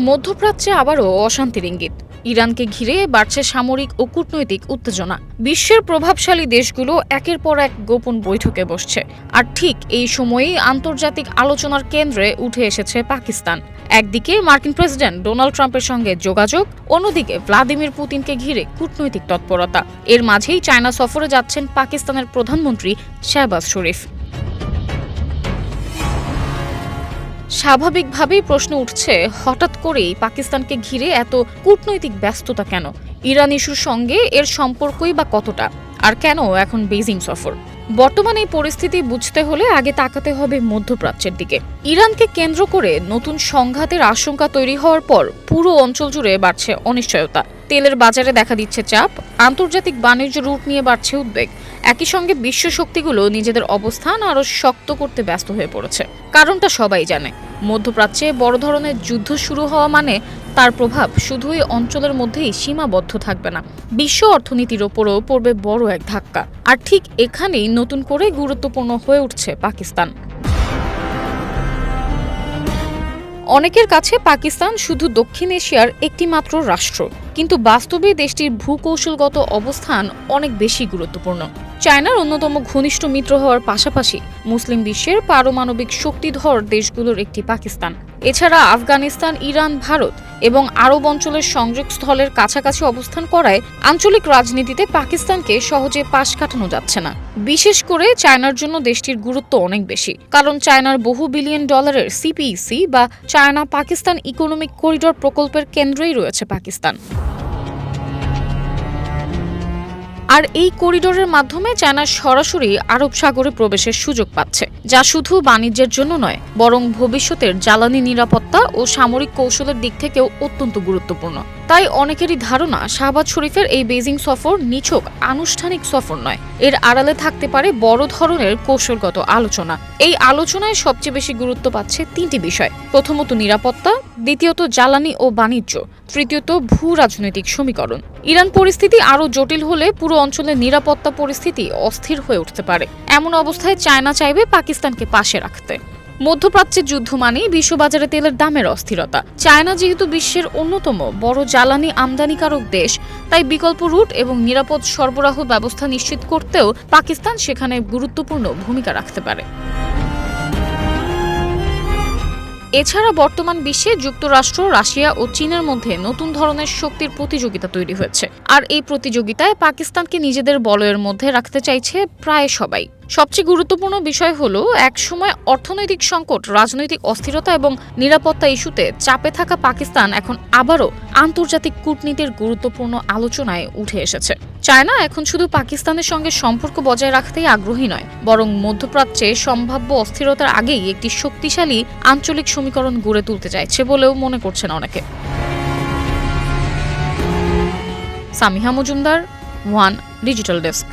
মধ্যপ্রাচ্যে আবারও অশান্তির ইঙ্গিত। ইরানকে ঘিরে বাড়ছে সামরিক ও কূটনৈতিক উত্তেজনা। বিশ্বের প্রভাবশালী দেশগুলো একের পর এক গোপন বৈঠকে বসছে। আর ঠিক এই সময়েই আন্তর্জাতিক আলোচনার কেন্দ্রে উঠে এসেছে পাকিস্তান। একদিকে মার্কিন প্রেসিডেন্ট ডোনাল্ড ট্রাম্পের সঙ্গে যোগাযোগ, অন্যদিকে ভ্লাদিমির পুতিনকে ঘিরে কূটনৈতিক তৎপরতা। এর মাঝেই চায়না সফরে যাচ্ছেন পাকিস্তানের প্রধানমন্ত্রী শাহবাজ শরীফ। স্বাভাবিকভাবেই প্রশ্ন উঠছে, হঠাৎ করেই পাকিস্তানকে ঘিরে এত কূটনৈতিক ব্যস্ততা কেন? ইরান ইস্যুর সঙ্গে এর সম্পর্কই বা কতটা? আর কেন এখন বেজিং সফর? বর্তমানে এই পরিস্থিতি বুঝতে হলে আগে তাকাতে হবে মধ্যপ্রাচ্যের দিকে। ইরানকে কেন্দ্র করে নতুন সংঘাতের আশঙ্কা তৈরি হওয়ার পর পুরো অঞ্চল জুড়ে বাড়ছে অনিশ্চয়তা। তেলের বাজারে দেখা দিচ্ছে চাপ, আন্তর্জাতিক বাণিজ্য রুট নিয়ে বাড়ছে উদ্বেগ। একই সঙ্গে বিশ্ব শক্তিগুলো নিজেদের অবস্থান আরও শক্ত করতে ব্যস্ত হয়ে পড়েছে। কারণটা সবাই জানে, মধ্যপ্রাচ্যে বড় ধরনের যুদ্ধ শুরু হওয়া মানে তার প্রভাব শুধুই অঞ্চলের মধ্যেই সীমাবদ্ধ থাকবে না, বিশ্ব অর্থনীতির ওপরও পড়বে বড় এক ধাক্কা। আর ঠিক এখানেই নতুন করে গুরুত্বপূর্ণ হয়ে উঠছে পাকিস্তান। অনেকের কাছে পাকিস্তান শুধু দক্ষিণ এশিয়ার একটি মাত্র রাষ্ট্র, কিন্তু বাস্তবে দেশটির ভূকৌশলগত অবস্থান অনেক বেশি গুরুত্বপূর্ণ। চায়নার অন্যতম ঘনিষ্ঠ মিত্র হওয়ার পাশাপাশি মুসলিম বিশ্বের পারমাণবিক শক্তিধর দেশগুলোর একটি পাকিস্তান। এছাড়া আফগানিস্তান, ইরান, ভারত এবং আরব অঞ্চলের সংযোগস্থলের কাছাকাছি অবস্থান করায় আঞ্চলিক রাজনীতিতে পাকিস্তানকে সহজে পাশ কাটানো যাচ্ছে না। বিশেষ করে চায়নার জন্য দেশটির গুরুত্ব অনেক বেশি, কারণ চায়নার বহু বিলিয়ন ডলারের সিপিইসি বা চায়না পাকিস্তান ইকোনমিক করিডোর প্রকল্পের কেন্দ্রেই রয়েছে পাকিস্তান। আর এই করিডোরের মাধ্যমে চায়না সরাসরি আরব সাগরে প্রবেশের সুযোগ পাচ্ছে, যা শুধু বাণিজ্যের জন্য নয়, বরং ভবিষ্যতের জ্বালানি নিরাপত্তা ও সামরিক কৌশলের দিক থেকেও অত্যন্ত গুরুত্বপূর্ণ। তাই অনেকেরই ধারণা, শাহবাজ শরীফের এই বেজিং সফর নিছক আনুষ্ঠানিক সফর নয়, এর আড়ালে থাকতে পারে বড় ধরনের কৌশলগত আলোচনা। এই আলোচনায় সবচেয়ে বেশি গুরুত্ব পাচ্ছে তিনটি বিষয়: প্রথমত নিরাপত্তা, দ্বিতীয়ত জ্বালানি ও বাণিজ্য, তৃতীয়ত ভূ রাজনৈতিক সমীকরণ। ইরান পরিস্থিতি আরও জটিল হলে পুরো অঞ্চলের নিরাপত্তা পরিস্থিতি অস্থির হয়ে উঠতে পারে। এমন অবস্থায় চায়না চাইবে পাকিস্তানকে পাশে রাখতে। মধ্যপ্রাচ্যের যুদ্ধ মানেই বিশ্ববাজারে তেলের দামের অস্থিরতা। চায়না যেহেতু বিশ্বের অন্যতম বড় জ্বালানি আমদানিকারক দেশ, তাই বিকল্প রুট এবং নিরাপদ সরবরাহ ব্যবস্থা নিশ্চিত করতেও পাকিস্তান সেখানে গুরুত্বপূর্ণ ভূমিকা রাখতে পারে। এছাড়া বর্তমান বিশ্বে যুক্তরাষ্ট্র, রাশিয়া ও চীনের মধ্যে নতুন ধরনের শক্তির প্রতিযোগিতা তৈরি হয়েছে। আর এই প্রতিযোগিতায় পাকিস্তানকে নিজেদের বলয়ের মধ্যে রাখতে চাইছে প্রায় সবাই। সবচেয়ে গুরুত্বপূর্ণ বিষয় হলো, একসময় অর্থনৈতিক সংকট, রাজনৈতিক অস্থিরতা এবং নিরাপত্তা ইস্যুতে চাপে থাকা পাকিস্তান এখন আবারও আন্তর্জাতিক কূটনীতির গুরুত্বপূর্ণ আলোচনায় উঠে এসেছে। চায়না এখন শুধু পাকিস্তানের সঙ্গে সম্পর্ক বজায় রাখতেই আগ্রহী নয়, বরং মধ্যপ্রাচ্যে সম্ভাব্য অস্থিরতার আগেই একটি শক্তিশালী আঞ্চলিক সমীকরণ গড়ে তুলতে চাইছে বলেও মনে করছেন অনেকে। Samiha Majumdar, one digital desk.